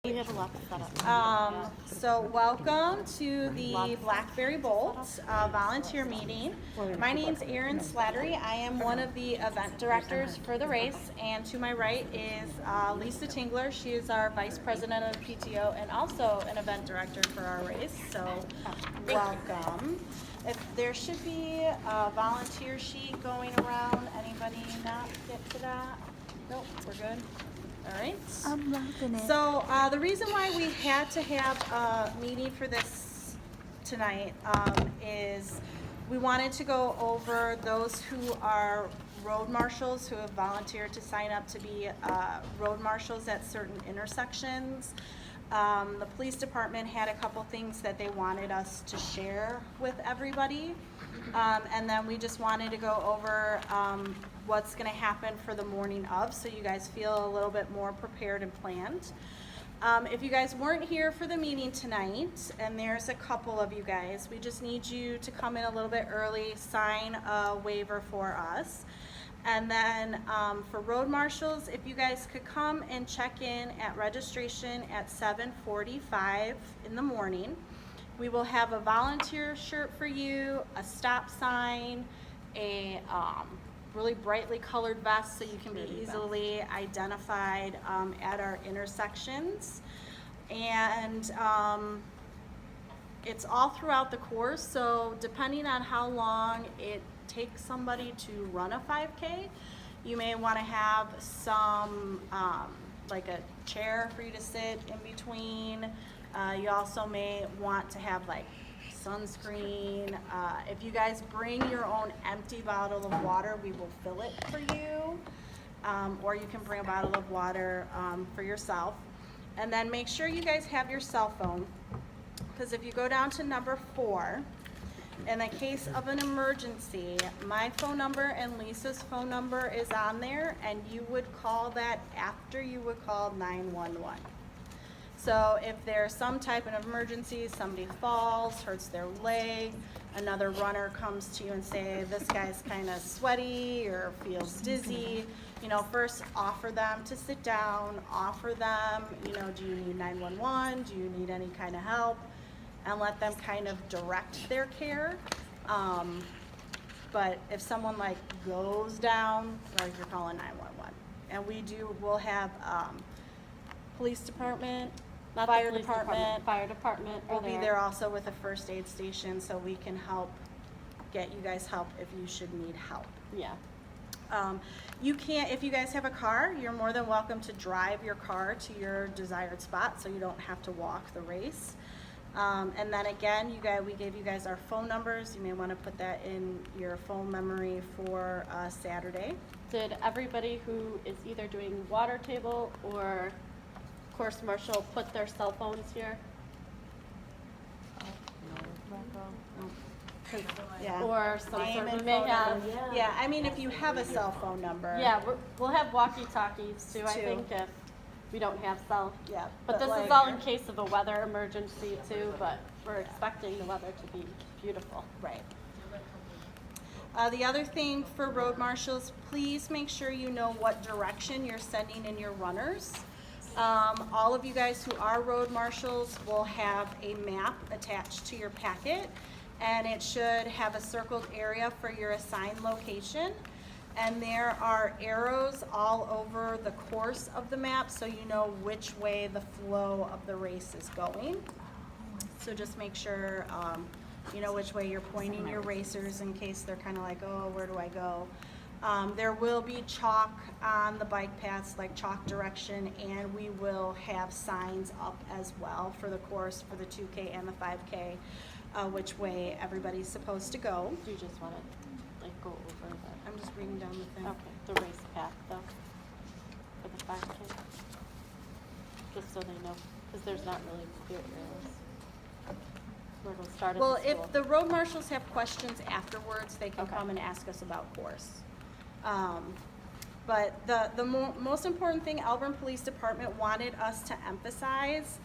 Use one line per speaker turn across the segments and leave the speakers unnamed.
We have a lot to set up.
So welcome to the Blackberry Bolt volunteer meeting. My name's Erin Slattery. I am one of the event directors for the race, and to my right is Lisa Tingler. She is our vice president of the PTO and also an event director for our race. So welcome. If there should be a volunteer sheet going around, anybody not get to that? Nope, we're good. All right.
I'm loving it.
So the reason why we had to have a meeting for this tonight is we wanted to go over those who are road marshals who have volunteered to sign up to be road marshals at certain intersections. The police department had a couple things that they wanted us to share with everybody. And then we just wanted to go over what's going to happen for the morning of, so you guys feel a little bit more prepared and planned. If you guys weren't here for the meeting tonight, and there's a couple of you guys, we just need you to come in a little bit early, sign a waiver for us. And then for road marshals, if you guys could come and check in at registration at 7:45 in the morning. We will have a volunteer shirt for you, a stop sign, a really brightly colored vest so you can be easily identified at our intersections. And it's all throughout the course, so depending on how long it takes somebody to run a 5K, you may want to have some, like a chair for you to sit in between. You also may want to have like sunscreen. If you guys bring your own empty bottle of water, we will fill it for you. Or you can bring a bottle of water for yourself. And then make sure you guys have your cell phone, because if you go down to number 4, in the case of an emergency, my phone number and Lisa's phone number is on there, and you would call that after you would call 911. So if there's some type of emergency, somebody falls, hurts their leg, another runner comes to you and say, this guy's kind of sweaty or feels dizzy, you know, first offer them to sit down, offer them, you know, do you need 911? Do you need any kind of help? And let them kind of direct their care. But if someone like goes down, like you're calling 911. And we'll have police department,
Not
fire
the police
department.
Fire department.
We'll be there also with a first aid station, so we can help get you guys help if you should need help.
Yeah.
You can't, if you guys have a car, you're more than welcome to drive your car to your desired spot, so you don't have to walk the race. And then again, we gave you guys our phone numbers. You may want to put that in your phone memory for Saturday.
Did everybody who is either doing water table or course marshal put their cell phones here?
Yeah.
Or some
Name
sort
and
of, we may
phone
have,
number. Yeah, I mean, if you have a cell phone number.
yeah, we'll have walkie-talkies too, I
Too.
think, if we don't have cell.
Yeah.
But this
like,
is all in case of a weather emergency too, but we're expecting the weather to be beautiful.
Right. The other thing for road marshals, please make sure you know what direction you're sending in your runners. All of you guys who are road marshals will have a map attached to your packet, and it should have a circled area for your assigned location. And there are arrows all over the course of the map, so you know which way the flow of the race is going. So just make sure you know which way you're pointing your racers in case they're kind of like, oh, where do I go? There will be chalk on the bike paths, like chalk direction, and we will have signs up as well for the course for the 2K and the 5K, which way everybody's supposed to go.
Do you just want to like go over that?
I'm just reading down the thing.
Okay, the race path though, for the 5K, just so they know, because there's not really clear areas. Where it'll start at
Well,
the school.
if the road marshals have questions afterwards, they can
Okay.
come and ask us about course. But the most important thing Auburn Police Department wanted us to emphasize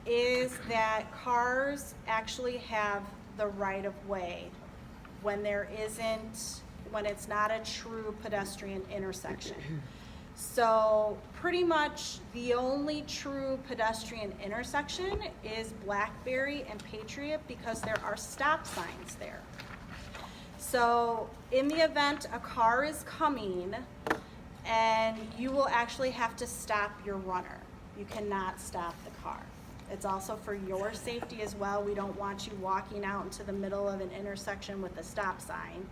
is that cars actually have the right of way when it's not a true pedestrian intersection. So pretty much the only true pedestrian intersection is Blackberry and Patriot because there are stop signs there. So in the event a car is coming and you will actually have to stop your runner. You cannot stop the car. It's also for your safety as well. We don't want you walking out into the middle of an intersection with a stop sign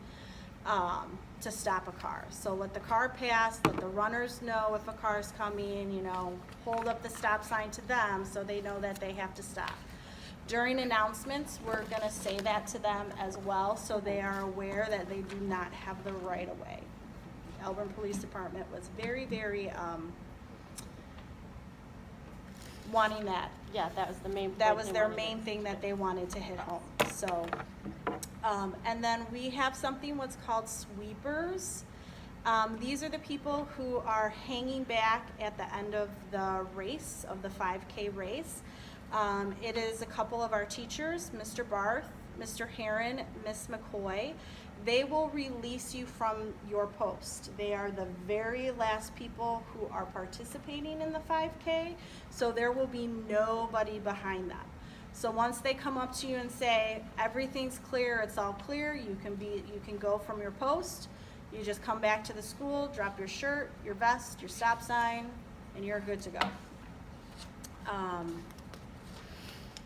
to stop a car. So let the car pass, let the runners know if a car is coming, you know, hold up the stop sign to them so they know that they have to stop. During announcements, we're gonna say that to them as well so they are aware that they do not have the right of way. Elburn Police Department was very, very wanting that.
Yeah, that was the main.
That
point
was
they
their
wanted
main
to-
thing that they wanted to hit home, so. And then we have something what's called sweepers. These are the people who are hanging back at the end of the race, of the 5K race. It is a couple of our teachers, Mr. Barth, Mr. Heron, Miss McCoy. They will release you from your post. They are the very last people who are participating in the 5K, so there will be nobody behind them. So once they come up to you and say, everything's clear, it's all clear, you can go from your post, you just come back to the school, drop your shirt, your vest, your stop sign, and you're good to go.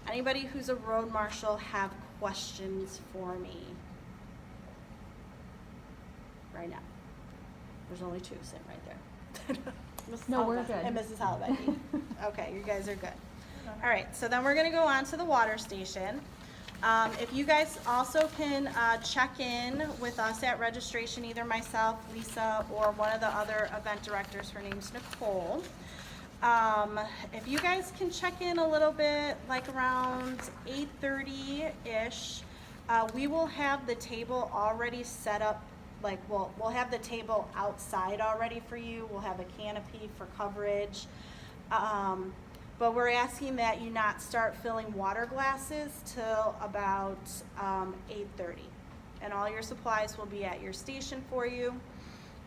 Anybody who's a road marshal have questions for me? Right now. There's only two sitting right there.
Mrs.
No, we're
Halibut.
good.
And Mrs. Halibut. Okay, you guys are good. All right, so then we're gonna go on to the water station. If you guys also can check in with us at registration, either myself, Lisa, or one of the other event directors, her name's Nicole. If you guys can check in a little bit, like around 8:30-ish, we will have the table already set up. Like we'll have the table outside already for you. We'll have a canopy for coverage. But we're asking that you not start filling water glasses till about 8:30. And all your supplies will be at your station for you.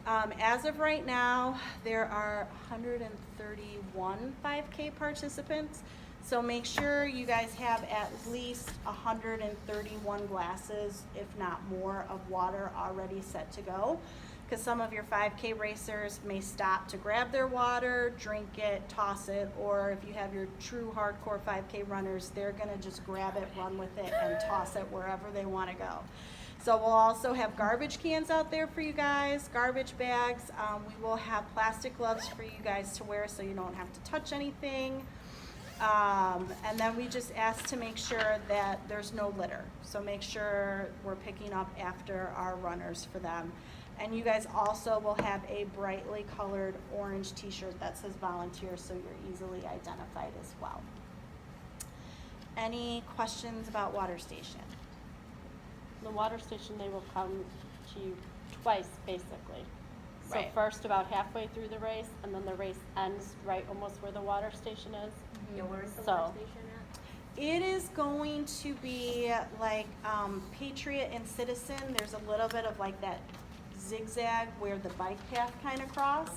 As of right now, there are 131 5K participants. So make sure you guys have at least 131 glasses, if not more, of water already set to go. Because some of your 5K racers may stop to grab their water, drink it, toss it, or if you have your true hardcore 5K runners, they're gonna just grab it, run with it, and toss it wherever they wanna go. So we'll also have garbage cans out there for you guys, garbage bags. We will have plastic gloves for you guys to wear so you don't have to touch anything. And then we just ask to make sure that there's no litter. So make sure we're picking up after our runners for them. And you guys also will have a brightly colored orange t-shirt that says volunteer, so you're easily identified as well. Any questions about water station?
The water station, they will come to you twice, basically. So
Right.
first about halfway through the race, and then the race ends right almost where the water station is.
Yeah, where is the
So-
water station at?
It is going to be like Patriot and Citizen. There's a little bit of like that zigzag where the bike path kind of cross.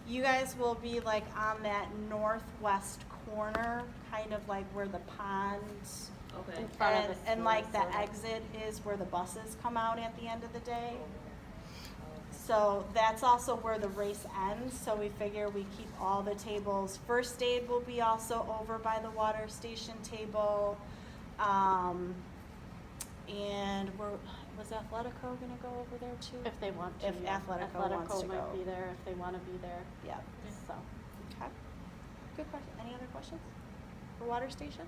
You guys will be like on that northwest corner, kind of like where the ponds
Okay.
In front of the
and like the
school, so-
exit is where the buses come out at the end of the day. So that's also where the race ends, so we figure we keep all the tables. First aid will be also over by the water station table. And was Athletico gonna go over there too?
If they want to.
If
yeah.
Athletico wants to
might
go.
be there if they want to be there,
Yeah,
so.
okay. Good question. Any other questions for water station?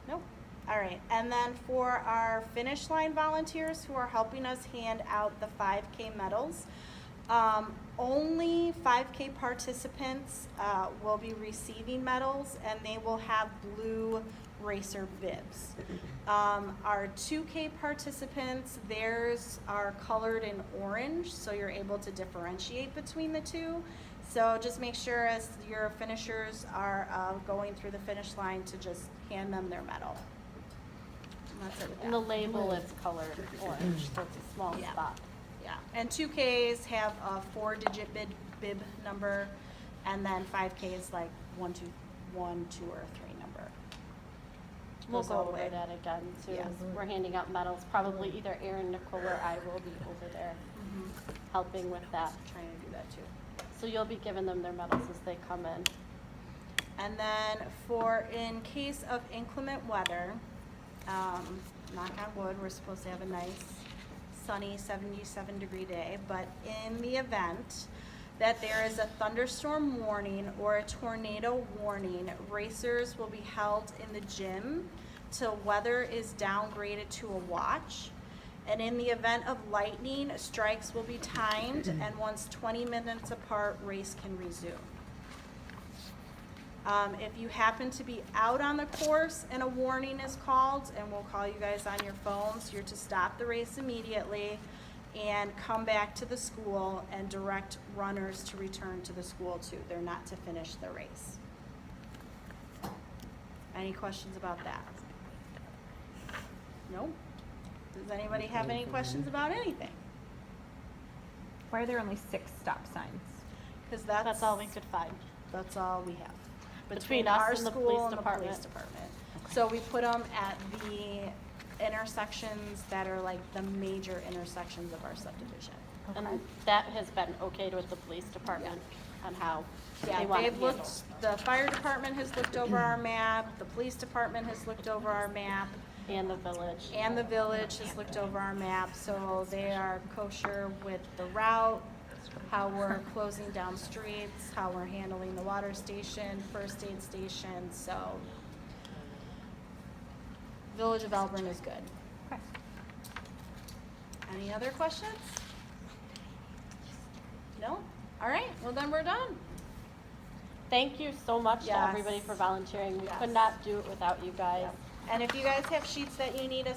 No? All right, and then for our finish line volunteers who are helping us hand out the 5K medals, only 5K participants will be receiving medals, and they will have blue racer bibs. Our 2K participants, theirs are colored in orange, so you're able to differentiate between the two. So just make sure as your finishers are going through the finish line to just hand them their medal. And that's it with
And the
that.
label is colored orange, so it's a small
Yeah.
spot.
Yeah, and 2Ks have a 4-digit bib number, and then 5K is like 1, 2, 1, 2, or 3 number.
We'll
Goes
go
all the
over
way.
that again too.
Yeah.
As we're handing out medals, probably either Erin, Nicole, or I will be over there helping with that.
Trying to do that too.
So you'll be giving them their medals as they come in.
And then for in case of inclement weather, knock on wood, we're supposed to have a nice sunny 77-degree day, but in the event that there is a thunderstorm warning or a tornado warning, racers will be held in the gym till weather is downgraded to a watch. And in the event of lightning, strikes will be timed, and once 20 minutes apart, race can resume. If you happen to be out on the course and a warning is called, and we'll call you guys on your phones, you're to stop the race immediately and come back to the school and direct runners to return to the school too. They're not to finish the race. Any questions about that? No? Does anybody have any questions about anything?
Why are there only 6 stop signs?
Because
That's all we could find.
That's all we have.
Between us
our
and the
school
police
and the
department.
police department. So we put them at the intersections that are like the major intersections of our subdivision.
And that has been okayed with the police department on how
Yeah,
they want it
they've
handled.
looked, the fire department has looked over our map, the police department has looked over our map,
And the village.
and the village has looked over our map, so they are kosher with the route, how we're closing down streets, how we're handling the water station, first aid station, so. Village of Elburn is good.
Okay.
Any other questions? No? All right, well then we're done.
Thank you so much to
Yes.
everybody for volunteering. We
Yes.
could not do it without you guys.
And if you guys have sheets that you need us